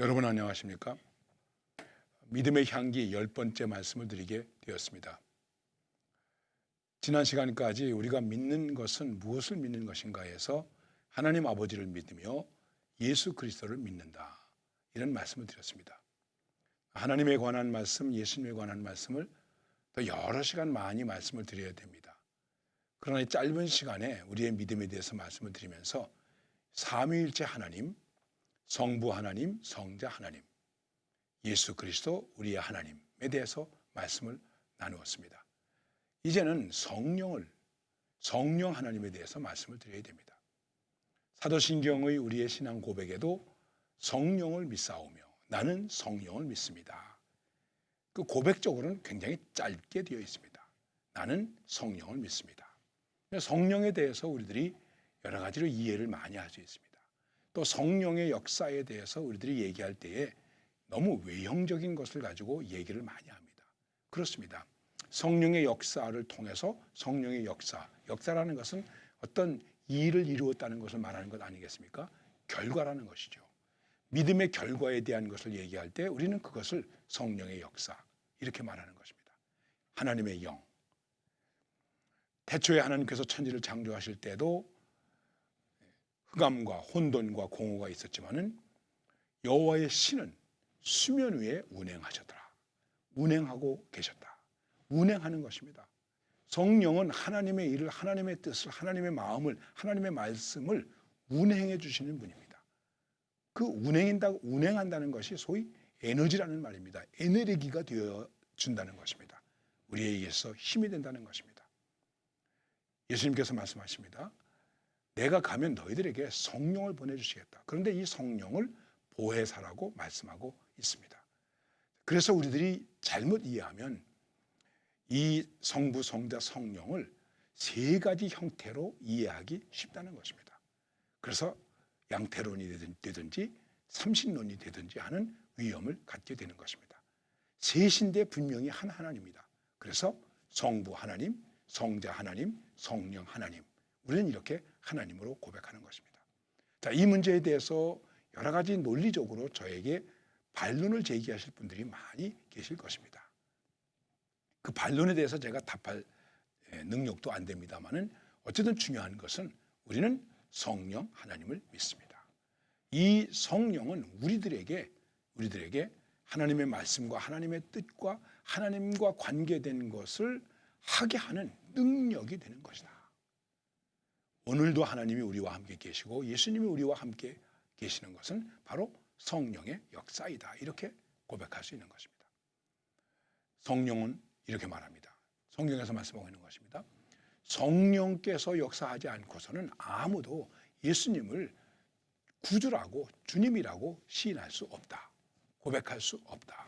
여러분 안녕하십니까? 믿음의 향기 10번째 말씀을 드리게 되었습니다. 지난 시간까지 우리가 믿는 것은 무엇을 믿는 것인가 해서 하나님 아버지를 믿으며 예수 그리스도를 믿는다, 이런 말씀을 드렸습니다. 하나님에 관한 말씀, 예수님에 관한 말씀을 더 여러 시간 많이 말씀을 드려야 됩니다. 그러나 이 짧은 시간에 우리의 믿음에 대해서 말씀을 드리면서 삼위일체 하나님, 성부 하나님, 성자 하나님, 예수 그리스도 우리의 하나님에 대해서 말씀을 나누었습니다. 이제는 성령 하나님에 대해서 말씀을 드려야 됩니다. 사도신경의 우리의 신앙 고백에도 성령을 믿사오며 나는 성령을 믿습니다. 그 고백적으로는 굉장히 짧게 되어 있습니다. 나는 성령을 믿습니다. 성령에 대해서 우리들이 여러 가지로 이해를 많이 할 수 있습니다. 또 성령의 역사에 대해서 우리들이 얘기할 때에 너무 외형적인 것을 가지고 얘기를 많이 합니다. 그렇습니다. 성령의 역사를 통해서 성령의 역사라는 것은 어떤 일을 이루었다는 것을 말하는 것 아니겠습니까? 결과라는 것이죠. 믿음의 결과에 대한 것을 얘기할 때 우리는 그것을 성령의 역사, 이렇게 말하는 것입니다. 하나님의 영. 태초에 하나님께서 천지를 창조하실 때도 흑암과 혼돈과 공허가 있었지만은 여호와의 신은 수면 위에 운행하셨더라. 운행하고 계셨다. 운행하는 것입니다. 성령은 하나님의 일을, 하나님의 뜻을, 하나님의 마음을, 하나님의 말씀을 운행해 주시는 분입니다. 그 운행한다는 것이 소위 에너지라는 말입니다. 에너지가 되어 준다는 것입니다. 우리에게서 힘이 된다는 것입니다. 예수님께서 말씀하십니다. 내가 가면 너희들에게 성령을 보내주시겠다. 그런데 이 성령을 보혜사라고 말씀하고 있습니다. 그래서 우리들이 잘못 이해하면 이 성부, 성자, 성령을 세 가지 형태로 이해하기 쉽다는 것입니다. 그래서 양태론이 되든지 삼신론이 되든지 하는 위험을 갖게 되는 것입니다. 셋인데 분명히 한 하나님입니다. 그래서 성부 하나님, 성자 하나님, 성령 하나님, 우리는 이렇게 하나님으로 고백하는 것입니다. 자, 이 문제에 대해서 여러 가지 논리적으로 저에게 반론을 제기하실 분들이 많이 계실 것입니다. 그 반론에 대해서 제가 답할 능력도 안 됩니다만은 어쨌든 중요한 것은 우리는 성령 하나님을 믿습니다. 이 성령은 우리들에게 하나님의 말씀과 하나님의 뜻과 하나님과 관계된 것을 하게 하는 능력이 되는 것이다. 오늘도 하나님이 우리와 함께 계시고 예수님이 우리와 함께 계시는 것은 바로 성령의 역사이다, 이렇게 고백할 수 있는 것입니다. 성령은 이렇게 말합니다. 성경에서 말씀하고 있는 것입니다. 성령께서 역사하지 않고서는 아무도 예수님을 구주라고, 주님이라고 시인할 수 없다, 고백할 수 없다.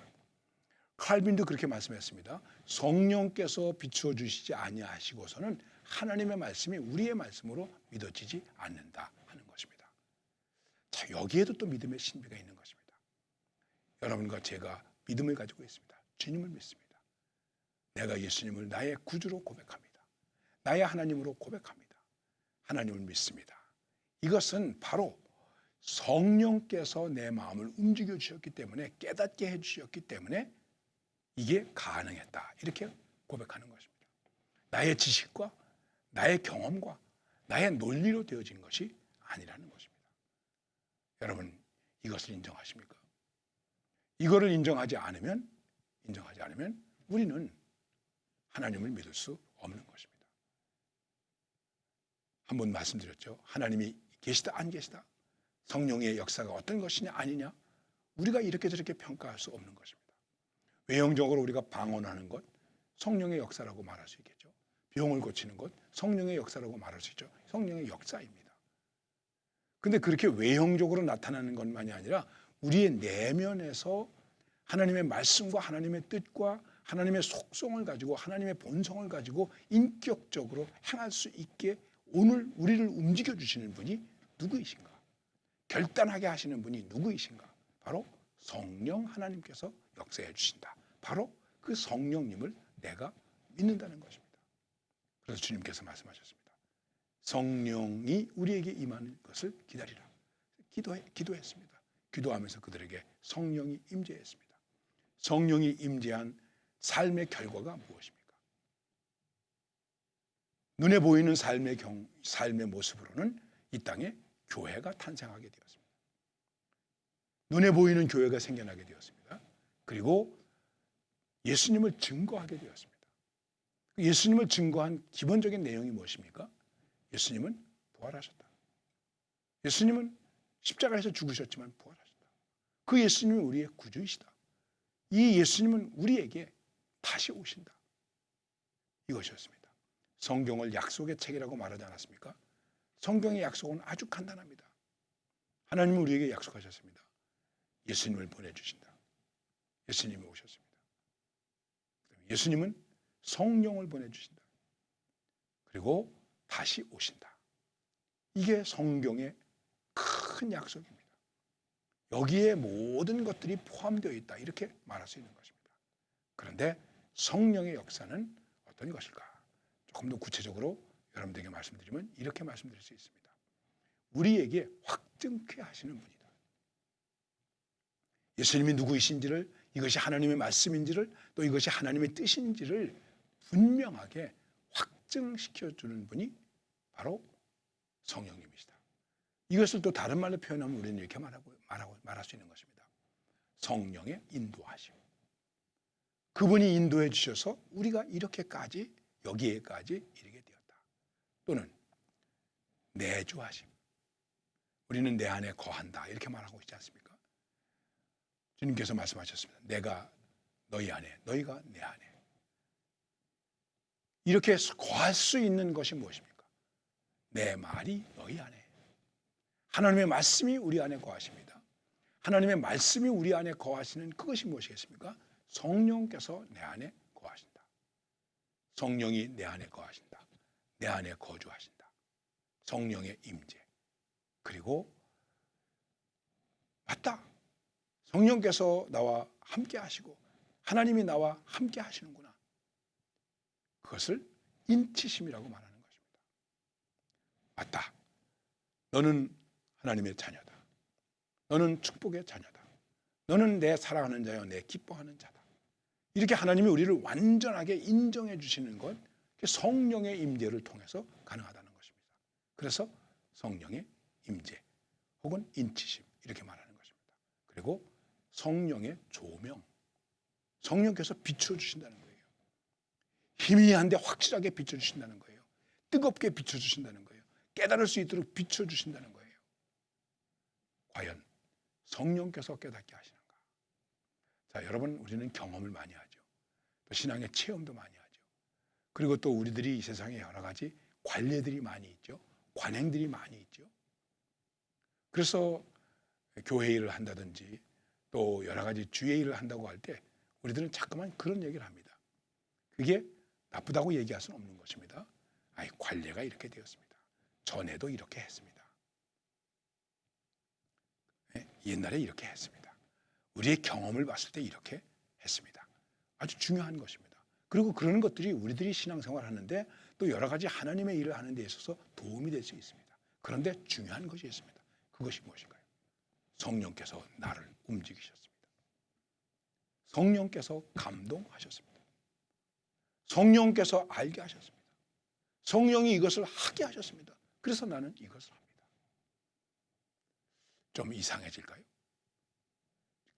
칼빈도 그렇게 말씀했습니다. 성령께서 비추어 주시지 아니하시고서는 하나님의 말씀이 우리의 말씀으로 믿어지지 않는다 하는 것입니다. 자, 여기에도 또 믿음의 신비가 있는 것입니다. 여러분과 제가 믿음을 가지고 있습니다. 주님을 믿습니다. 내가 예수님을 나의 구주로 고백합니다. 나의 하나님으로 고백합니다. 하나님을 믿습니다. 이것은 바로 성령께서 내 마음을 움직여 주셨기 때문에, 깨닫게 해 주셨기 때문에 이게 가능했다, 이렇게 고백하는 것입니다. 나의 지식과 나의 경험과 나의 논리로 되어진 것이 아니라는 것입니다. 여러분, 이것을 인정하십니까? 이거를 인정하지 않으면 우리는 하나님을 믿을 수 없는 것입니다. 한번 말씀드렸죠. 하나님이 계시다 안 계시다, 성령의 역사가 어떤 것이냐 아니냐, 우리가 이렇게 저렇게 평가할 수 없는 것입니다. 외형적으로 우리가 방언하는 것, 성령의 역사라고 말할 수 있겠죠. 병을 고치는 것, 성령의 역사라고 말할 수 있죠. 성령의 역사입니다. 그런데 그렇게 외형적으로 나타나는 것만이 아니라 우리의 내면에서 하나님의 말씀과 하나님의 뜻과 하나님의 속성을 가지고, 하나님의 본성을 가지고 인격적으로 행할 수 있게 오늘 우리를 움직여 주시는 분이 누구이신가? 결단하게 하시는 분이 누구이신가? 바로 성령 하나님께서 역사해 주신다. 바로 그 성령님을 내가 믿는다는 것입니다. 그래서 주님께서 말씀하셨습니다. 성령이 우리에게 임하는 것을 기다리라. 기도했습니다. 기도하면서 그들에게 성령이 임재했습니다. 성령이 임재한 삶의 결과가 무엇입니까? 눈에 보이는 삶의 모습으로는 이 땅에 교회가 탄생하게 되었습니다. 눈에 보이는 교회가 생겨나게 되었습니다. 그리고 예수님을 증거하게 되었습니다. 예수님을 증거한 기본적인 내용이 무엇입니까? 예수님은 부활하셨다. 예수님은 십자가에서 죽으셨지만 부활하셨다. 그 예수님이 우리의 구주이시다. 이 예수님은 우리에게 다시 오신다. 이것이었습니다. 성경을 약속의 책이라고 말하지 않았습니까? 성경의 약속은 아주 간단합니다. 하나님은 우리에게 약속하셨습니다. 예수님을 보내주신다. 예수님이 오셨습니다. 예수님은 성령을 보내주신다. 그리고 다시 오신다. 이게 성경의 큰 약속입니다. 여기에 모든 것들이 포함되어 있다. 이렇게 말할 수 있는 것입니다. 그런데 성령의 역사는 어떤 것일까? 조금 더 구체적으로 여러분들에게 말씀드리면 이렇게 말씀드릴 수 있습니다. 우리에게 확증케 하시는 분이다. 예수님이 누구이신지를, 이것이 하나님의 말씀인지를, 또 이것이 하나님의 뜻인지를 분명하게 확증시켜주는 분이 바로 성령님이시다. 이것을 또 다른 말로 표현하면 우리는 이렇게 말할 수 있는 것입니다. 성령의 인도하심. 그분이 인도해 주셔서 우리가 이렇게까지, 여기에까지 이르게 되었다. 또는 내주하심. 우리는 내 안에 거한다. 이렇게 말하고 있지 않습니까? 주님께서 말씀하셨습니다. 내가 너희 안에, 너희가 내 안에. 이렇게 거할 수 있는 것이 무엇입니까? 내 말이 너희 안에. 하나님의 말씀이 우리 안에 거하십니다. 하나님의 말씀이 우리 안에 거하시는 그것이 무엇이겠습니까? 성령께서 내 안에 거하신다. 성령이 내 안에 거하신다. 내 안에 거주하신다. 성령의 임재. 그리고 맞다. 성령께서 나와 함께 하시고 하나님이 나와 함께 하시는구나. 그것을 인치심이라고 말하는 것입니다. 맞다. 너는 하나님의 자녀다. 너는 축복의 자녀다. 너는 내 사랑하는 자여, 내 기뻐하는 자다. 이렇게 하나님이 우리를 완전하게 인정해 주시는 것, 성령의 임재를 통해서 가능하다는 것입니다. 그래서 성령의 임재 혹은 인치심 이렇게 말하는 것입니다. 그리고 성령의 조명, 성령께서 비춰주신다는 거예요. 희미한데 확실하게 비춰주신다는 거예요. 뜨겁게 비춰주신다는 거예요. 깨달을 수 있도록 비춰주신다는 거예요. 과연 성령께서 깨닫게 하시는가? 자, 여러분, 우리는 경험을 많이 하죠. 또 신앙의 체험도 많이 하죠. 그리고 또 우리들이 이 세상에 여러 가지 관례들이 많이 있죠. 관행들이 많이 있죠. 그래서 교회 일을 한다든지 또 여러 가지 주의 일을 한다고 할 때 우리들은 자꾸만 그런 얘기를 합니다. 그게 나쁘다고 얘기할 수는 없는 것입니다. 아이, 관례가 이렇게 되었습니다. 전에도 이렇게 했습니다. 옛날에 이렇게 했습니다. 우리의 경험을 봤을 때 이렇게 했습니다. 아주 중요한 것입니다. 그리고 그런 것들이 우리들이 신앙생활을 하는데 또 여러 가지 하나님의 일을 하는 데 있어서 도움이 될 수 있습니다. 그런데 중요한 것이 있습니다. 그것이 무엇인가요? 성령께서 나를 움직이셨습니다. 성령께서 감동하셨습니다. 성령께서 알게 하셨습니다. 성령이 이것을 하게 하셨습니다. 그래서 나는 이것을 합니다. 좀 이상해질까요?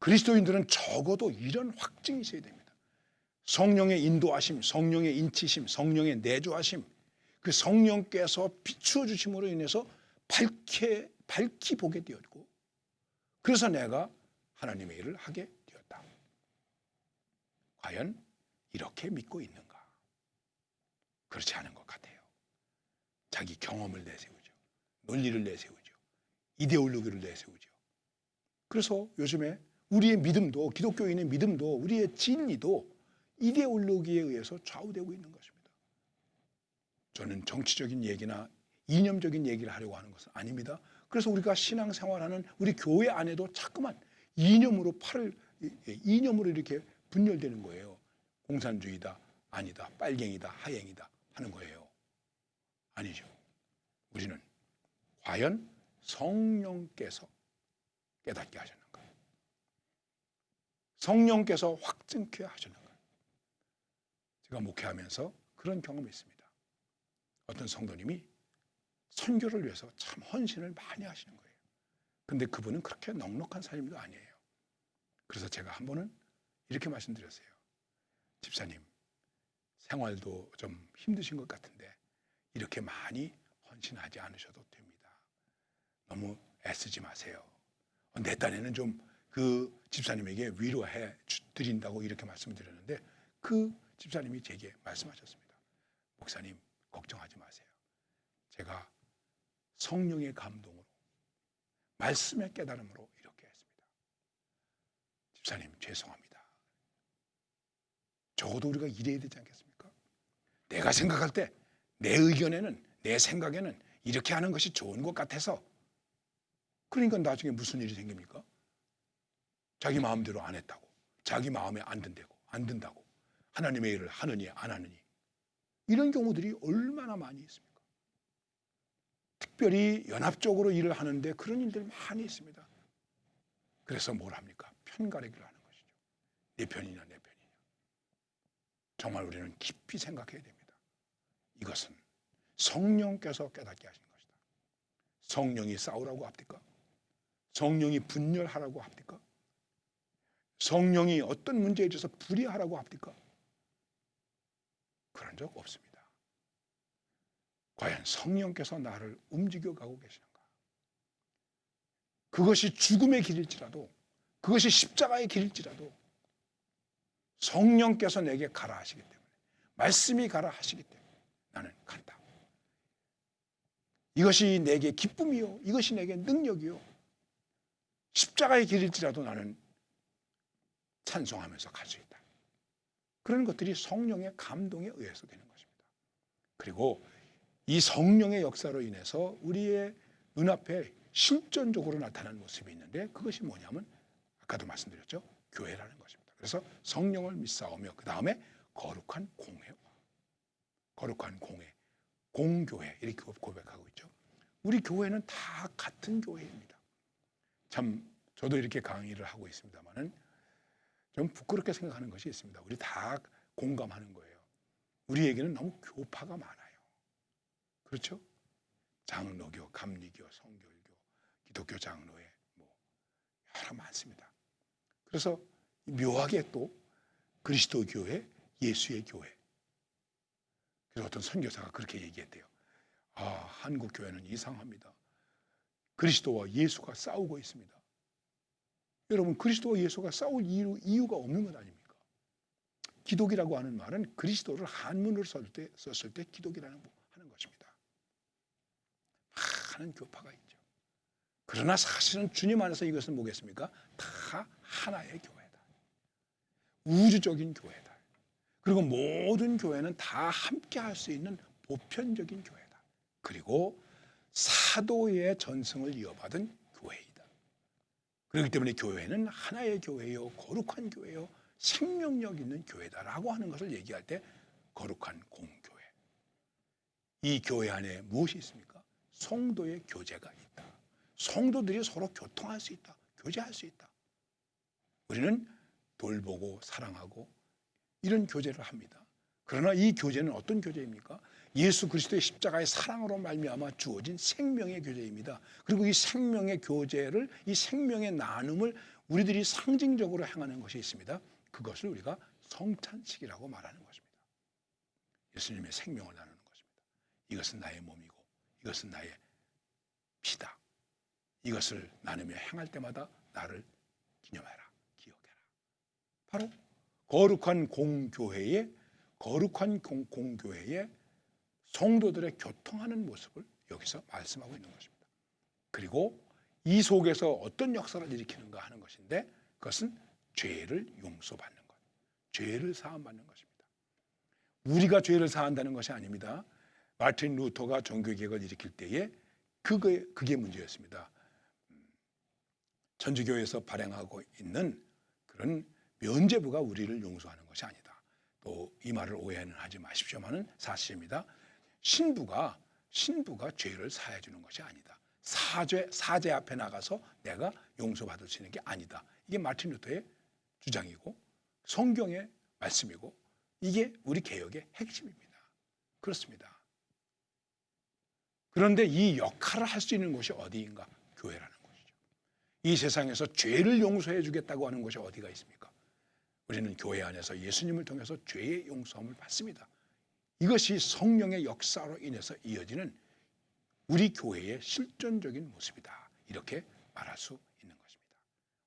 그리스도인들은 적어도 이런 확증이 있어야 됩니다. 성령의 인도하심, 성령의 인치심, 성령의 내주하심, 그 성령께서 비추어 주심으로 인해서 밝히 보게 되었고, 그래서 내가 하나님의 일을 하게 되었다. 과연 이렇게 믿고 있는가? 그렇지 않은 것 같아요. 자기 경험을 내세우죠. 논리를 내세우죠. 이데올로기를 내세우죠. 그래서 요즘에 우리의 믿음도, 기독교인의 믿음도, 우리의 진리도 이데올로기에 의해서 좌우되고 있는 것입니다. 저는 정치적인 얘기나 이념적인 얘기를 하려고 하는 것은 아닙니다. 그래서 우리가 신앙생활하는 우리 교회 안에도 자꾸만 이념으로 이념으로 이렇게 분열되는 거예요. 공산주의다, 아니다, 빨갱이다, 하행이다 하는 거예요. 아니죠. 우리는 과연 성령께서 깨닫게 하셨는가? 성령께서 확증케 하셨는가? 제가 목회하면서 그런 경험이 있습니다. 어떤 성도님이 선교를 위해서 참 헌신을 많이 하시는 거예요. 근데 그분은 그렇게 넉넉한 사람도 아니에요. 그래서 제가 한 번은 이렇게 말씀드렸어요. 집사님, 생활도 좀 힘드신 것 같은데 이렇게 많이 헌신하지 않으셔도 됩니다. 너무 애쓰지 마세요. 내 딴에는 좀 그 집사님에게 위로해 드린다고 이렇게 말씀드렸는데 그 집사님이 제게 말씀하셨습니다. 목사님, 걱정하지 마세요. 제가 성령의 감동으로 말씀의 깨달음으로 이렇게 했습니다. 집사님, 죄송합니다. 적어도 우리가 이래야 되지 않겠습니까? 내가 생각할 때 내 의견에는, 내 생각에는 이렇게 하는 것이 좋은 것 같아서, 그러니까 나중에 무슨 일이 생깁니까? 자기 마음대로 안 했다고, 자기 마음에 안 든다고, 하나님의 일을 하느니 안 하느니, 이런 경우들이 얼마나 많이 있습니까? 특별히 연합적으로 일을 하는데 그런 일들이 많이 있습니다. 그래서 뭘 합니까? 편가르기를 하는 것이죠. 내 편이냐 내 편이냐. 정말 우리는 깊이 생각해야 됩니다. 이것은 성령께서 깨닫게 하신 것이다. 성령이 싸우라고 합니까? 성령이 분열하라고 합니까? 성령이 어떤 문제에 있어서 불의하라고 합니까? 그런 적 없습니다. 과연 성령께서 나를 움직여가고 계시는가? 그것이 죽음의 길일지라도, 그것이 십자가의 길일지라도 성령께서 내게 가라 하시기 때문에, 말씀이 가라 하시기 때문에 나는 간다. 이것이 내게 기쁨이요, 이것이 내게 능력이요, 십자가의 길일지라도 나는 찬송하면서 갈 수 있다. 그런 것들이 성령의 감동에 의해서 되는 것입니다. 그리고 이 성령의 역사로 인해서 우리의 눈앞에 실존적으로 나타나는 모습이 있는데, 그것이 뭐냐면 아까도 말씀드렸죠, 교회라는 것입니다. 그래서 성령을 믿사오며 그 다음에 거룩한 공회, 거룩한 공회, 공교회, 이렇게 고백하고 있죠. 우리 교회는 다 같은 교회입니다. 참 저도 이렇게 강의를 하고 있습니다만은 좀 부끄럽게 생각하는 것이 있습니다. 우리 다 공감하는 거예요. 우리에게는 너무 교파가 많아요. 그렇죠? 장로교, 감리교, 성결교, 기독교 장로회, 여러 많습니다. 그래서 묘하게 또 그리스도 교회, 예수의 교회. 그래서 어떤 선교사가 그렇게 얘기했대요. 한국 교회는 이상합니다. 그리스도와 예수가 싸우고 있습니다. 여러분, 그리스도와 예수가 싸울 이유가 없는 것 아닙니까? 기독이라고 하는 말은 그리스도를 한문으로 썼을 때 기독이라는 하는 것입니다. 많은 교파가 있죠. 그러나 사실은 주님 안에서 이것은 뭐겠습니까? 다 하나의 교회다. 우주적인 교회다. 그리고 모든 교회는 다 함께 할 수 있는 보편적인 교회다. 그리고 사도의 전승을 이어받은 교회이다. 그렇기 때문에 교회는 하나의 교회요, 거룩한 교회요, 생명력 있는 교회다라고 하는 것을 얘기할 때 거룩한 공교회. 이 교회 안에 무엇이 있습니까? 성도의 교제가 있다. 성도들이 서로 교통할 수 있다. 교제할 수 있다. 우리는 돌보고 사랑하고 이런 교제를 합니다. 그러나 이 교제는 어떤 교제입니까? 예수 그리스도의 십자가의 사랑으로 말미암아 주어진 생명의 교제입니다. 그리고 이 생명의 교제를, 이 생명의 나눔을 우리들이 상징적으로 행하는 것이 있습니다. 그것을 우리가 성찬식이라고 말하는 것입니다. 예수님의 생명을 나누는 것입니다. 이것은 나의 몸이고 이것은 나의 피다. 이것을 나누며 행할 때마다 나를 기념해라, 기억해라. 바로 거룩한 공교회의 성도들의 교통하는 모습을 여기서 말씀하고 있는 것입니다. 그리고 이 속에서 어떤 역사를 일으키는가 하는 것인데, 그것은 죄를 용서받는 것, 죄를 사함받는 것입니다. 우리가 죄를 사한다는 것이 아닙니다. 마틴 루터가 종교개혁을 일으킬 때에 그게 문제였습니다. 천주교에서 발행하고 있는 그런 면죄부가 우리를 용서하는 것이 아니다. 또 이 말을 오해는 하지 마십시오만은 사실입니다. 신부가 죄를 사해 주는 것이 아니다. 사제 앞에 나가서 내가 용서받을 수 있는 게 아니다. 이게 마틴 루터의 주장이고 성경의 말씀이고 이게 우리 개혁의 핵심입니다. 그렇습니다. 그런데 이 역할을 할 수 있는 곳이 어디인가? 교회라는 것이죠. 이 세상에서 죄를 용서해 주겠다고 하는 곳이 어디가 있습니까? 우리는 교회 안에서 예수님을 통해서 죄의 용서함을 받습니다. 이것이 성령의 역사로 인해서 이어지는 우리 교회의 실존적인 모습이다. 이렇게 말할 수 있는 것입니다.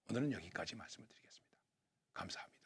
오늘은 여기까지 말씀을 드리겠습니다. 감사합니다.